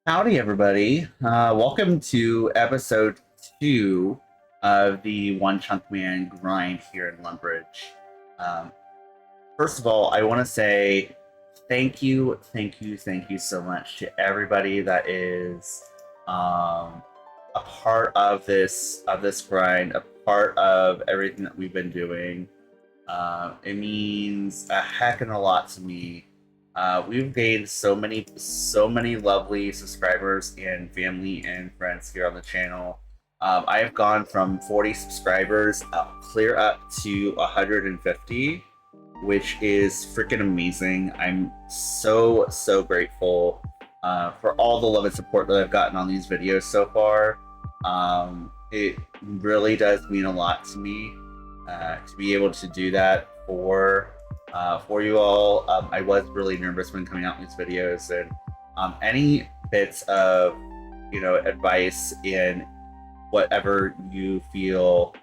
Howdy, everybody. Welcome to episode 2 of the One Chunk Man grind here in Lumbridge. Um, First of all, I want to say thank you so much to everybody that is a part of this grind, a part of everything that we've been doing. It means a heck and a lot to me. We've gained so many lovely subscribers and family and friends here on the channel. I have gone from 40 subscribers clear up to 150, which is freaking amazing. I'm so grateful for all the love and support that I've gotten on these videos so far. It really does mean a lot to me to be able to do that for you all. I was really nervous when coming out in these videos, and any bits of advice in whatever you feel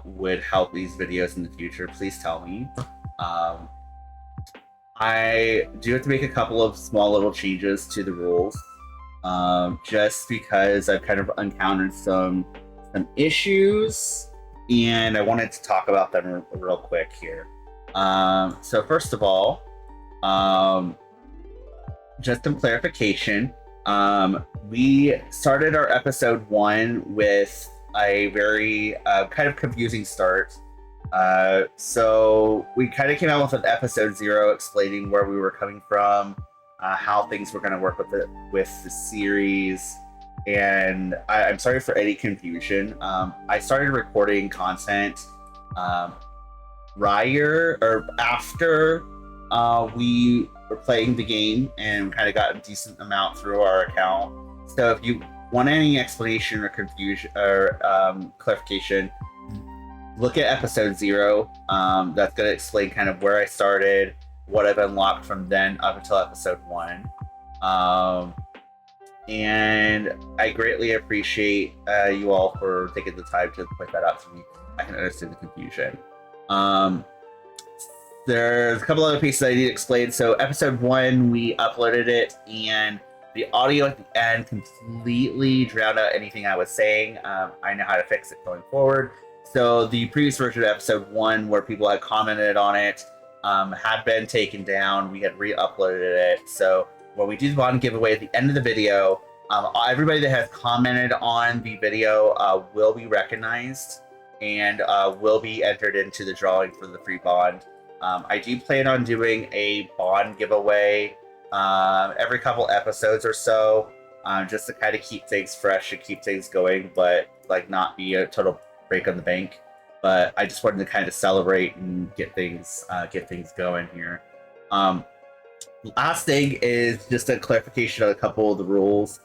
would help these videos in the future, please tell me. Um, I do have to make a couple of small little changes to the rules, just because I've kind of encountered some issues, and I wanted to talk about them real quick here. So first of all, um, just some clarification. We started our episode 1 with a very kind of confusing start. So we kind of came out with an episode 0 explaining where we were coming from, how things were going to work with the series, and I'm sorry for any confusion. I started recording content um, prior or after we were playing the game and kind of got a decent amount through our account. So if you want any explanation or confusion or clarification, look at episode 0. That's going to explain kind of where I started, what I've unlocked from then up until episode 1. And I greatly appreciate you all for taking the time to point that out to me. I can understand the confusion. Um, there's a couple other pieces I need to explain. So episode 1, we uploaded it, and the audio at the end completely drowned out anything I was saying. I know how to fix it going forward. So the previous version of episode 1, where people had commented on it, had been taken down. We had re-uploaded it. So when we do the bond giveaway at the end of the video, everybody that has commented on the video will be recognized and will be entered into the drawing for the free bond. I do plan on doing a bond giveaway every couple episodes or so, just to kind of keep things fresh and keep things going, but like not be a total break on the bank. But I just wanted to kind of celebrate and get things going here. Last thing is just a clarification on a couple of the rules.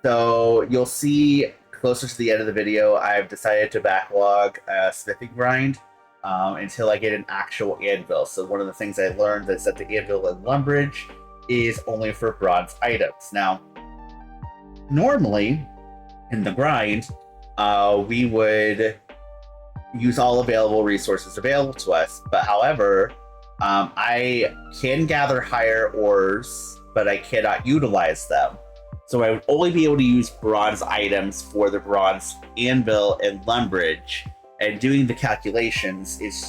So you'll see closer to the end of the video, I've decided to backlog a smithing grind until I get an actual anvil. So one of the things I learned is that the anvil in Lumbridge is only for bronze items. Now, normally in the grind, we would use all available resources available to us. But however, I can gather higher ores, but I cannot utilize them. So I would only be able to use bronze items for the bronze anvil and Lumbridge. And doing the calculations, it's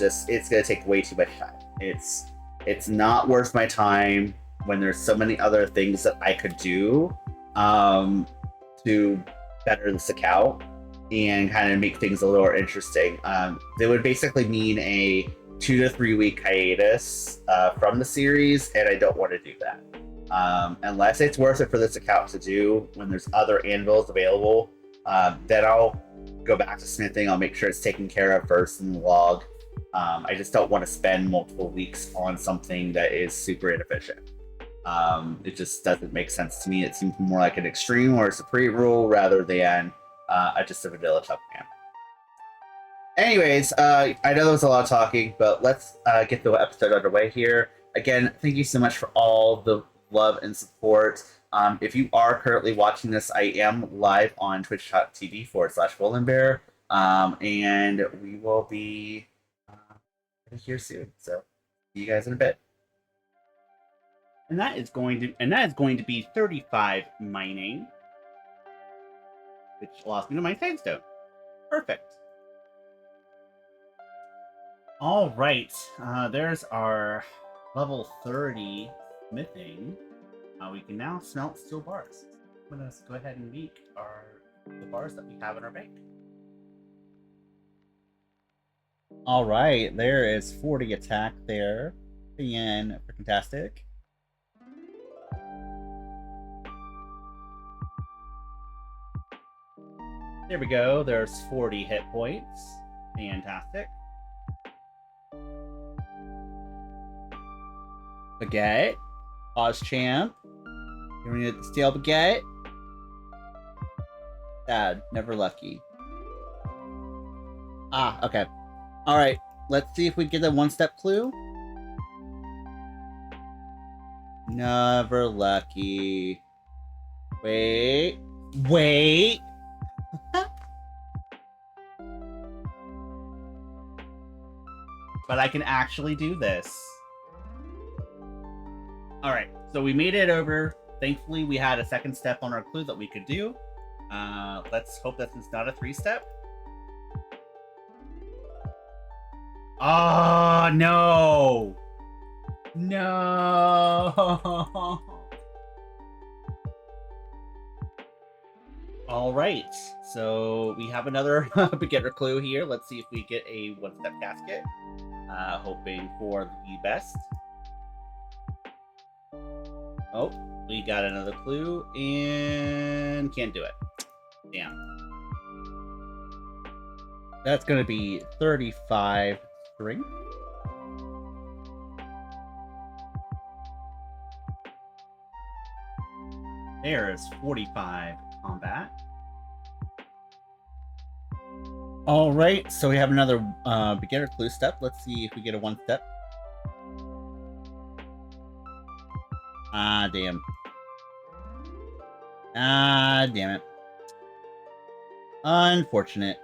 going to take way too much time. It's not worth my time when there's so many other things that I could do to better this account and kind of make things a little more interesting. They would basically mean a 2 to 3 week hiatus from the series, and I don't want to do that. Unless it's worth it for this account to do when there's other anvils available, then I'll go back to smithing. I'll make sure it's taken care of first in the log. I just don't want to spend multiple weeks on something that is super inefficient. It just doesn't make sense to me. It seems more like an extreme or a supreme rule rather than just a vanilla tough man. Anyways, I know there was a lot of talking, but let's get the episode underway here. Again, thank you so much for all the love and support. If you are currently watching this, I am live on twitch.tv/Bolinbear, and we will be here soon. So, see you guys in a bit. And that is going to be 35 mining, which allows me to mine sandstone. Perfect. All right, there's our level 30 smithing. We can now smelt steel bars. I'm gonna go ahead and make the bars that we have in our bank. All right, there is 40 attack there. Being fantastic. There we go. There's 40 hit points. Fantastic. Baguette. Pause champ. You're gonna get the steel baguette. Sad. Never lucky. Ah, okay. Alright. Let's see if we get a one-step clue. Never lucky. Wait. Wait! But I can actually do this. Alright, so we made it over. Thankfully, we had a second step on our clue that we could do. Let's hope that it's not a 3-step. Oh, no! No! Alright, so we have another beginner clue here. Let's see if we get a one-step casket. Hoping for the best. Oh, we got another clue and can't do it. Damn. That's going to be 35 strength. There is 45 combat. All right, so we have another beginner clue step. Let's see if we get a one step. Ah, damn. Ah, damn it. Unfortunate.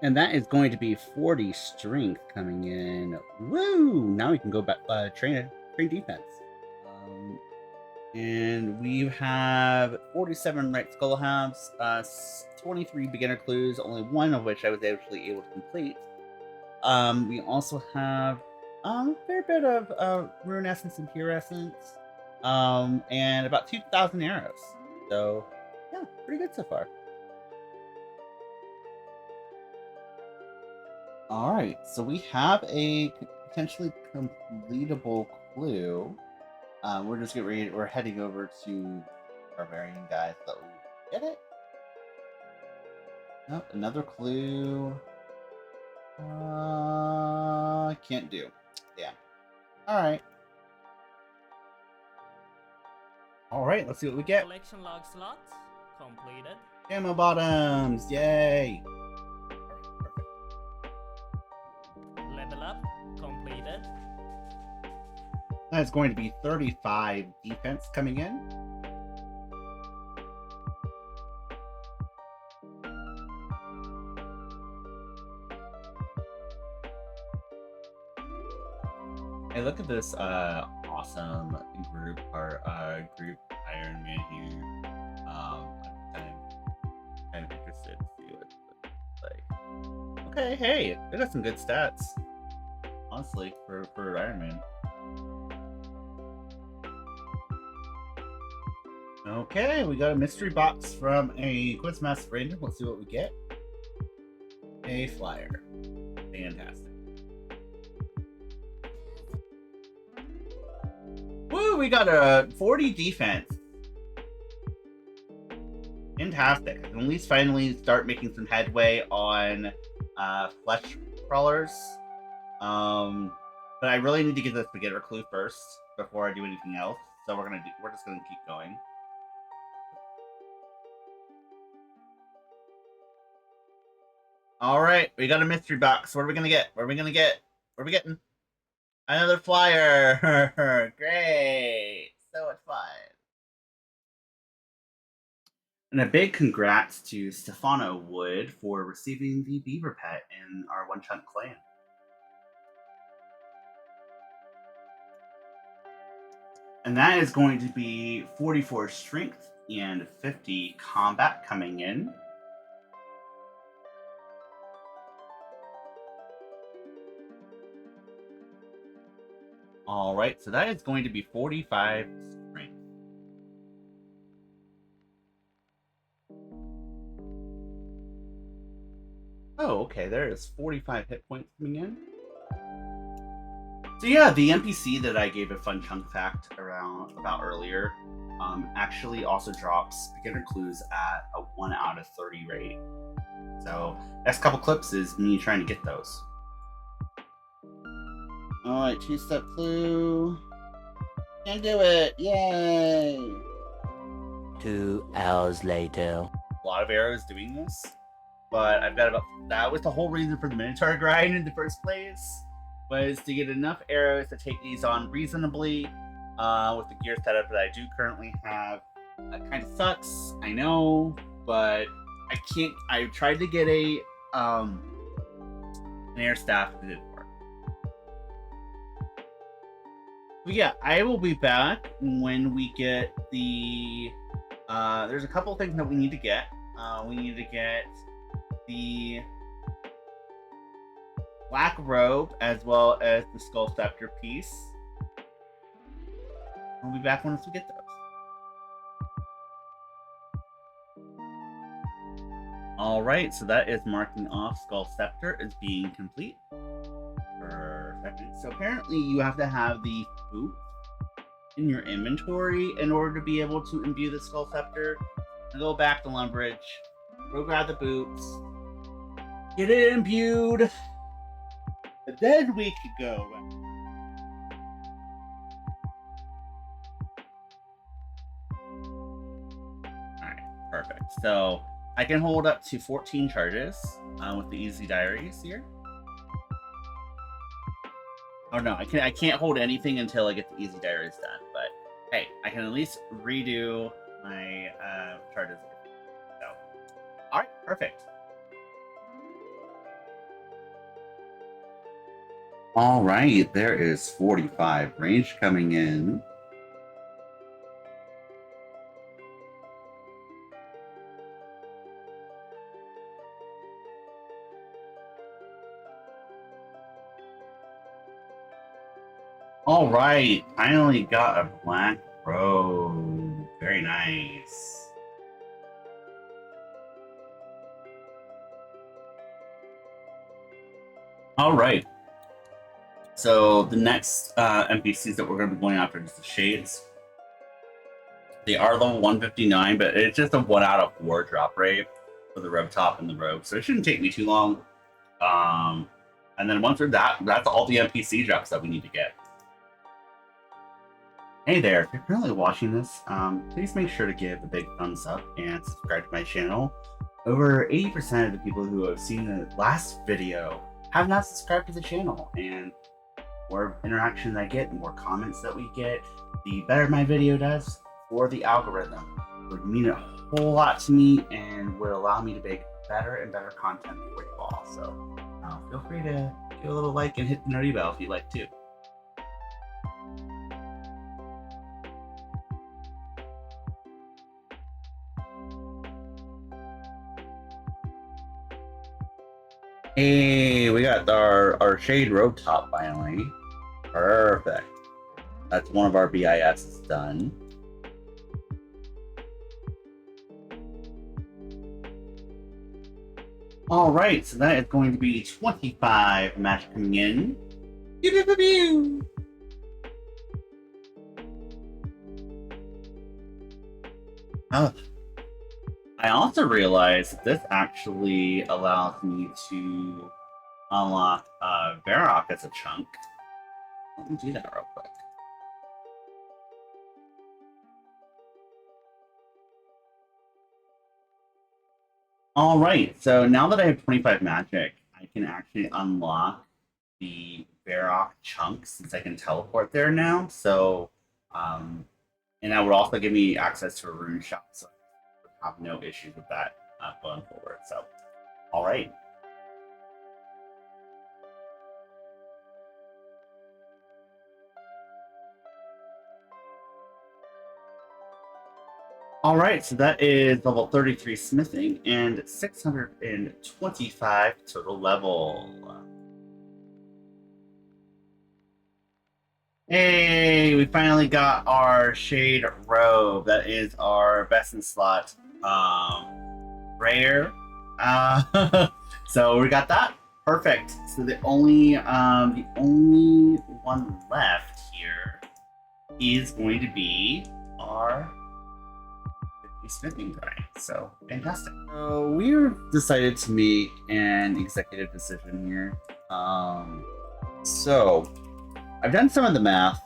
And that is going to be 40 strength coming in. Woo! Now we can go back train defense. And we have 47 right skull halves, 23 beginner clues, only one of which I was actually able to complete. We also have a fair bit of rune essence and pure essence, and about 2,000 arrows. So, yeah, pretty good so far. All right, so we have a potentially completable clue. We're just getting ready. We're heading over to Barbarian guys, so get it. Nope, another clue. Can't do. Yeah. All right. All right. Let's see what we get. Collection log slot completed. Ammo bottoms. Yay. Level up completed. That's going to be 35 defense coming in. Hey, look at this awesome group Ironman here. I'm kind of interested to see what it's like. Okay, hey, they got some good stats. Honestly, for Ironman. Okay, we got a mystery box from a Quizmaster Brandon. Let's see what we get. A flyer. Fantastic. Woo, we got a 40 defense. Fantastic. I can at least finally start making some headway on flesh crawlers. But I really need to get this beginner clue first before I do anything else. So we're just gonna keep going. All right, we got a mystery box. What are we gonna get? What are we gonna get? What are we getting? Another flyer. Great. So much fun. And a big congrats to Stefano Wood for receiving the beaver pet in our OneChunk clan. And that is going to be 44 strength and 50 combat coming in. All right, so that is going to be 45 strength. Oh, okay, there is 45 hit points coming in. So yeah, the NPC that I gave a fun chunk fact about earlier actually also drops beginner clues at a 1 out of 30 rate. So next couple clips is me trying to get those. All right, 2-step clue. Can do it! Yay! 2 hours later. A lot of arrows doing this, but I've got about. That was the whole reason for the Minotaur grind in the first place, was to get enough arrows to take these on reasonably with the gear setup that I do currently have. That kind of sucks, I know, but I can't. I tried to get an air staff that didn't work. But yeah, I will be back when we get the. There's a couple things that we need to get. We need to get the black robe as well as the skull scepter piece. We'll be back once we get those. All right, so that is marking off skull scepter as being complete. Perfect. So apparently you have to have the boot in your inventory in order to be able to imbue the skull scepter. Go back to Lumbridge, go grab the boots, get it imbued, and then we could go. Alright, perfect. So I can hold up to 14 charges with the easy diaries here. Oh no, I can't hold anything until I get the easy diaries done, but hey, I can at least redo my charges. So, alright, perfect. Alright, there is 45 range coming in. All right, finally got a black robe. Very nice. All right. So the next NPCs that we're going to be going after is the Shades. They are level 159, but it's just a 1 out of 4 drop rate for the robe top and the robe, so it shouldn't take me too long. And then once we're that's all the NPC drops that we need to get. Hey there, if you're currently watching this, please make sure to give a big thumbs up and subscribe to my channel. Over 80% of the people who have seen the last video have not subscribed to the channel, and the more interaction I get, the more comments that we get, the better my video does for the algorithm. It would mean a whole lot to me and would allow me to make better and better content for you all. So feel free to give a little like and hit the nerdy bell if you'd like to. Hey, we got our shade robe top finally. Perfect. That's one of our BISs done. All right, so that is going to be 25 magic coming in. Pew, pew, pew, pew. Oh. I also realized that this actually allows me to unlock Varrock as a chunk. Let me do that real quick. All right, so now that I have 25 magic, I can actually unlock the Varrock chunk since I can teleport there now. So, and that would also give me access to a rune shop, so I would have no issues with that going forward. So, all right. All right, so that is level 33 smithing and 625 total level. Hey, we finally got our shade robe. That is our best in slot rare. So we got that. Perfect. So the only one left here is going to be our smithing grind. So fantastic. So we're decided to make an executive decision here. So I've done some of the math,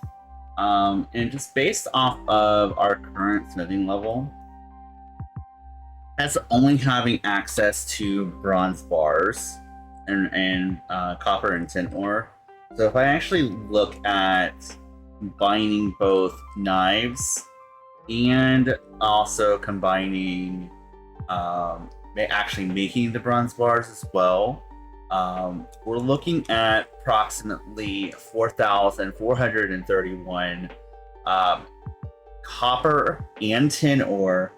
and just based off of our current smithing level, as only having access to bronze bars and copper and tin ore. So if I actually look at combining both knives and also combining actually making the bronze bars as well, we're looking at approximately 4,431 copper and tin ore,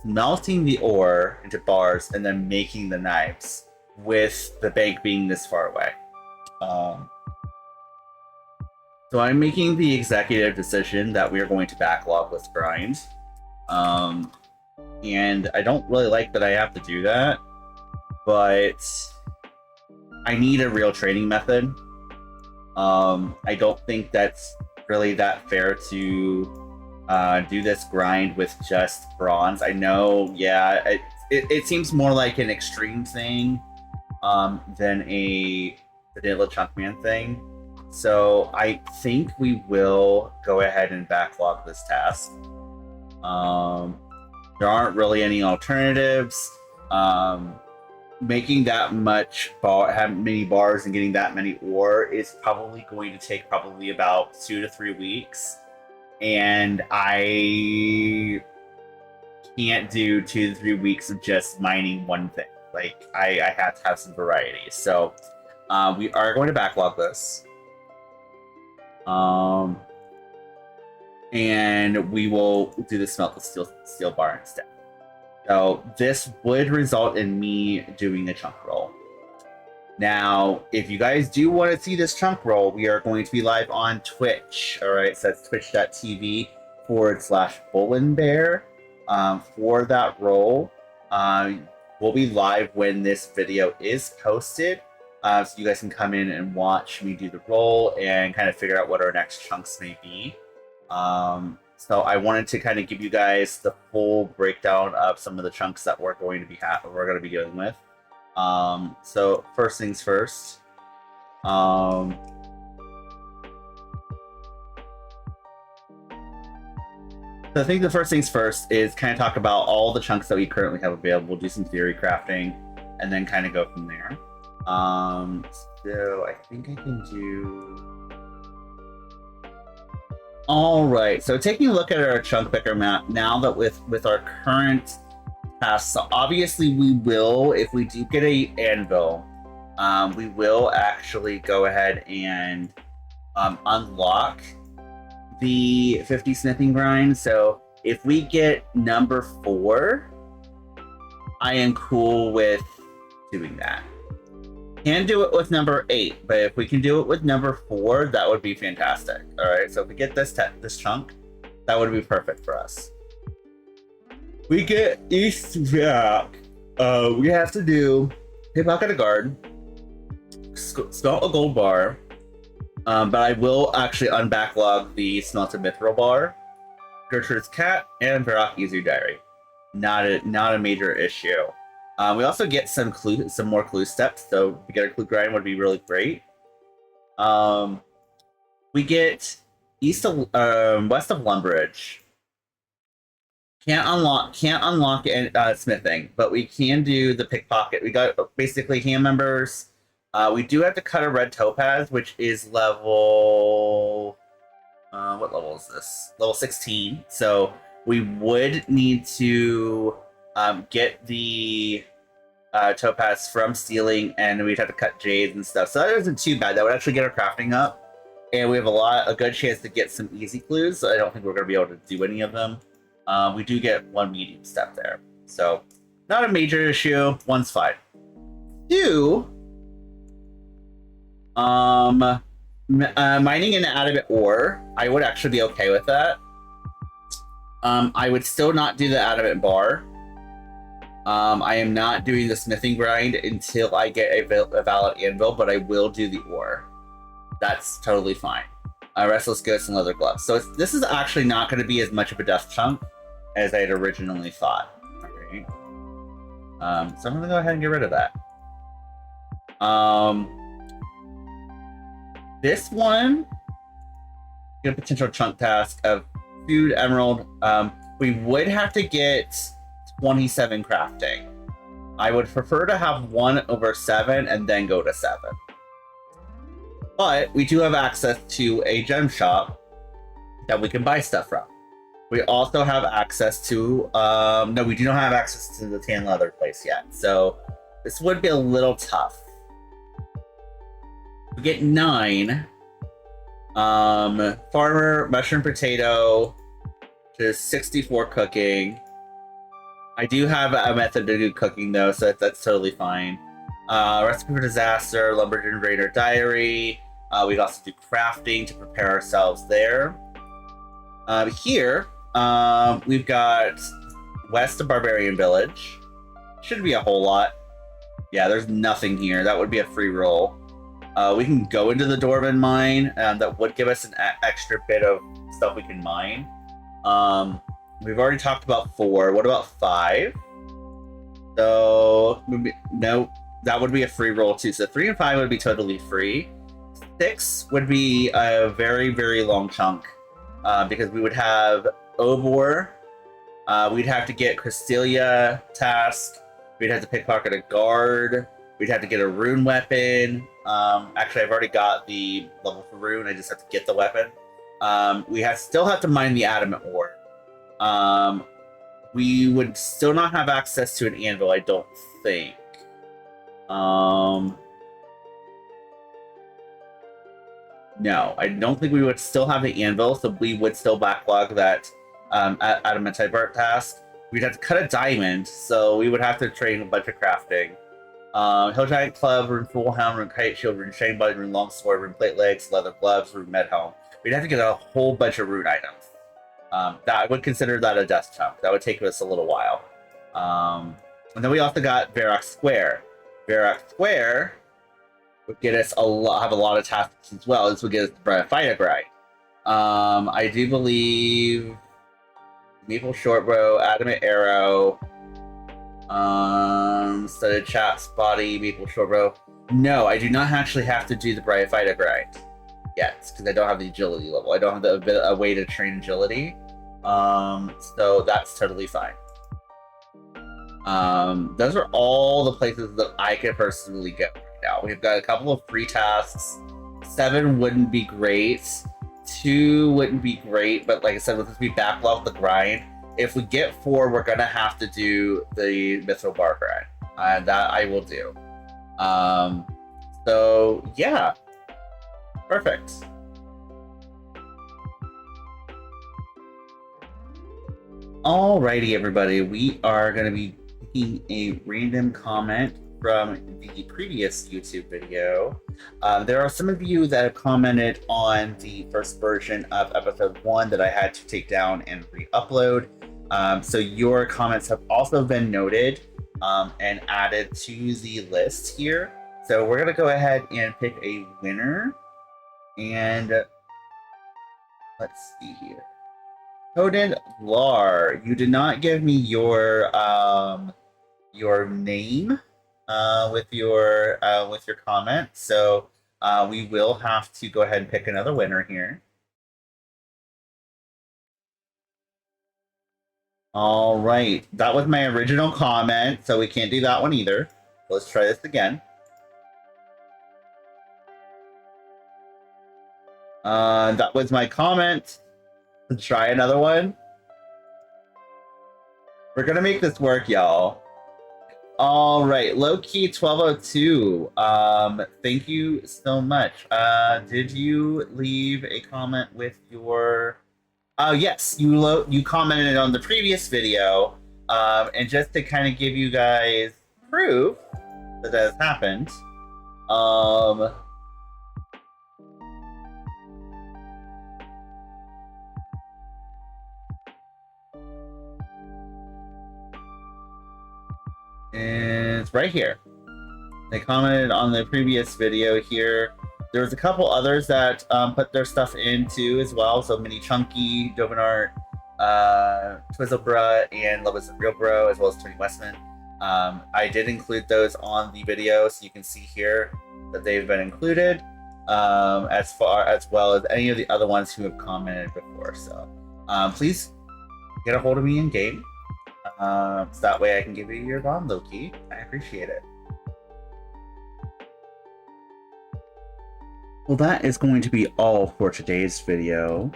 smelting the ore into bars, and then making the knives, with the bank being this far away. So I'm making the executive decision that we are going to backlog this grind. And I don't really like that I have to do that, but I need a real training method. I don't think that's really that fair to do this grind with just bronze. I know, yeah, it seems more like an extreme thing than a vanilla Chunkman thing. So I think we will go ahead and backlog this task. There aren't really any alternatives. Making that much many bars and getting that many ore is probably going to take probably about 2 to 3 weeks, and I can't do 2 to 3 weeks of just mining one thing. Like I have to have some variety. So we are going to backlog this. And we will do the smelt the steel bar instead. So this would result in me doing a chunk roll. Now, if you guys do want to see this chunk roll, we are going to be live on Twitch. All right, so that's twitch.tv/Bolinbear for that roll. We'll be live when this video is posted. So you guys can come in and watch me do the roll and kind of figure out what our next chunks may be. So I wanted to kind of give you guys the full breakdown of some of the chunks that we're going to be dealing with. So first things first. So I think the first things first is kind of talk about all the chunks that we currently have available, do some theory crafting, and then kind of go from there. So I think I can do... All right, so taking a look at our chunk picker map now that with our current tasks, so obviously we will, if we do get a anvil, we will actually go ahead and unlock the 50 smithing grind. So if we get number 4, I am cool with doing that. Can do it with number 8, but if we can do it with number 4, that would be fantastic. All right, so if we get this chunk, that would be perfect for us. We get East Jack. We have to do pickpocket a guard, smelt a gold bar, but I will actually unbacklog the smelted mithril bar, Gertrude's cat, and Varrock Easy Diary. Not a major issue. We also get some more clue steps, so if we get a clue grind would be really great. We get west of Lumbridge. Can't unlock smithing, but we can do the pickpocket. We got basically hand members. We do have to cut a red topaz, which is level... what level is this? Level 16. So we would need to get the topaz from stealing, and we'd have to cut jades and stuff. So that isn't too bad. That would actually get our crafting up. And we have a good chance to get some easy clues. So I don't think we're going to be able to do any of them. We do get one medium step there. So not a major issue. One's fine. Two, mining an adamant ore, I would actually be okay with that. I would still not do the adamant bar. I am not doing the smithing grind until I get a valid anvil, but I will do the ore. That's totally fine. Restless Ghost and leather gloves. So this is actually not going to be as much of a death chunk as I had originally thought. Alright. So I'm going to go ahead and get rid of that. This one, get a potential chunk task of food emerald. We would have to get 27 crafting. I would prefer to have 1 over 7 and then go to 7. But we do have access to a gem shop that we can buy stuff from. We also have access to, no, we do not have access to the tan leather place yet. So this would be a little tough. We get 9. Farmer, mushroom potato, which is 64 cooking. I do have a method to do cooking though, so that's totally fine. Recipe for disaster, lumber generator diary. We also do crafting to prepare ourselves there. Here, we've got west of Barbarian Village. Shouldn't be a whole lot. Yeah, there's nothing here. That would be a free roll. We can go into the Dwarven mine. That would give us an extra bit of stuff we can mine. We've already talked about 4. What about 5? So, no, that would be a free roll too. So 3 and 5 would be totally free. 6 would be a very, very long chunk because we would have Obor. We'd have to get Crystelia task. We'd have to pickpocket a guard. We'd have to get a rune weapon. Actually, I've already got the level for rune. I just have to get the weapon. We still have to mine the adamant ore. We would still not have access to an anvil, I don't think. No, I don't think we would still have the anvil, so we would still backlog that adamantite bar task. We'd have to cut a diamond, so we would have to train a bunch of crafting. Hill Giant Club, Rune Full Helm, Rune Kite Shield, Rune Chain Body, Rune Longsword, Rune Plate Legs, Leather Gloves, Rune Med Helm. We'd have to get a whole bunch of rune items. That I would consider that a death chunk. That would take us a little while. And then we also got Varrock Square. Varrock Square would get us have a lot of tasks as well. This would get us the Fire Grind. I do believe Maple Shortbow, Adamant Arrow, Studded Chaps, Body, Maple Shortbow. No, I do not actually have to do the Fighter Grind yet, because I don't have the agility level. I don't have a way to train agility. So that's totally fine. Those are all the places that I can personally go right now. We've got a couple of free tasks. 7 wouldn't be great. 2 wouldn't be great, but like I said, let's be backlog the grind. If we get 4, we're gonna have to do the Mithril Bar grind, and that I will do. So yeah, perfect. Alrighty, everybody, we are gonna be taking a random comment from the previous YouTube video. There are some of you that have commented on the first version of episode 1 that I had to take down and re-upload. So your comments have also been noted and added to the list here. So we're gonna go ahead and pick a winner. And let's see here. Coden Lar, you did not give me your name with your comment, so we will have to go ahead and pick another winner here. All right, that was my original comment, so we can't do that one either. Let's try this again. That was my comment. Let's try another one. We're gonna make this work, y'all. All right, Lowkey 1202. Thank you so much. Did you leave a comment with your Yes, you commented on the previous video, and just to kind of give you guys proof that that has happened, um, it's right here. They commented on the previous video here. There was a couple others that put their stuff in too as well. So Mini Chunky, Dovenart, Twizzlebra, and Love is a Real Bro, as well as Tony Westman. I did include those on the video, so you can see here that they've been included, as well as any of the other ones who have commented before. So please get a hold of me in game, so that way I can give you your bond, Loki. I appreciate it. Well, that is going to be all for today's video.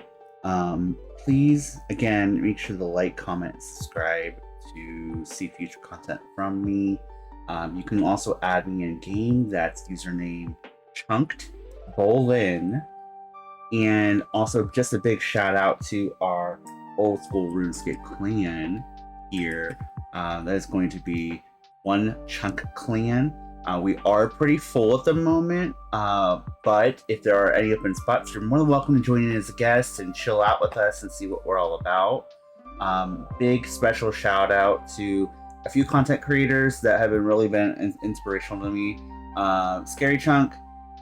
Please, again, make sure to like, comment, subscribe to see future content from me. You can also add me in game. That's username ChunkedBolin. And also just a big shout out to our old school RuneScape clan here. That is going to be OneChunk clan. We are pretty full at the moment, but if there are any open spots, you're more than welcome to join in as a guest and chill out with us and see what we're all about. Big special shout out to a few content creators that have really been inspirational to me. Scary Chunk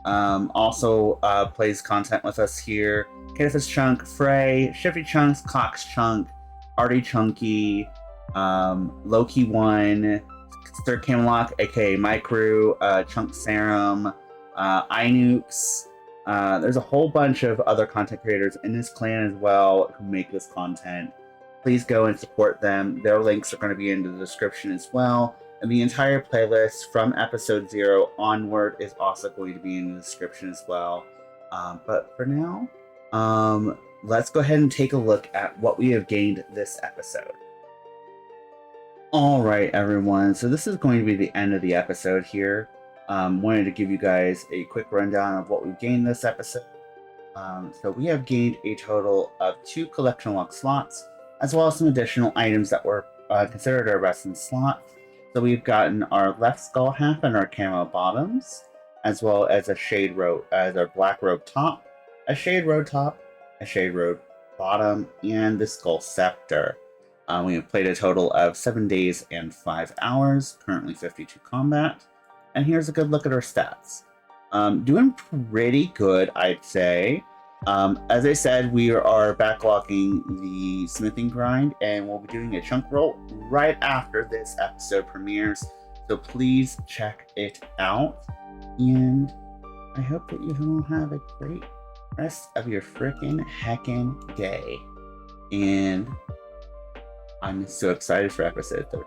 also plays content with us here. Catifus Chunk, Frey, Shifty Chunks, Cox Chunk, Artie Chunky, Loki One, Sir Camelot, aka My Crew, Chunk Serum, Inukes. There's a whole bunch of other content creators in this clan as well who make this content. Please go and support them. Their links are going to be in the description as well. And the entire playlist from episode 0 onward is also going to be in the description as well. But for now, let's go ahead and take a look at what we have gained this episode. All right, everyone. So this is going to be the end of the episode here. Wanted to give you guys a quick rundown of what we've gained this episode. So we have gained a total of 2 collection lock slots, as well as some additional items that were considered our best in slots. So we've gotten our left skull half and our camo bottoms, as well as a shade robe, as our black robe top, a shade robe top, a shade robe bottom, and the skull scepter. We have played a total of 7 days and 5 hours, currently 52 combat. And here's a good look at our stats. Doing pretty good, I'd say. As I said, we are backlogging the smithing grind, and we'll be doing a chunk roll right after this episode premieres. So please check it out. And I hope that you all have a great rest of your frickin' heckin' day. And I'm so excited for episode 3.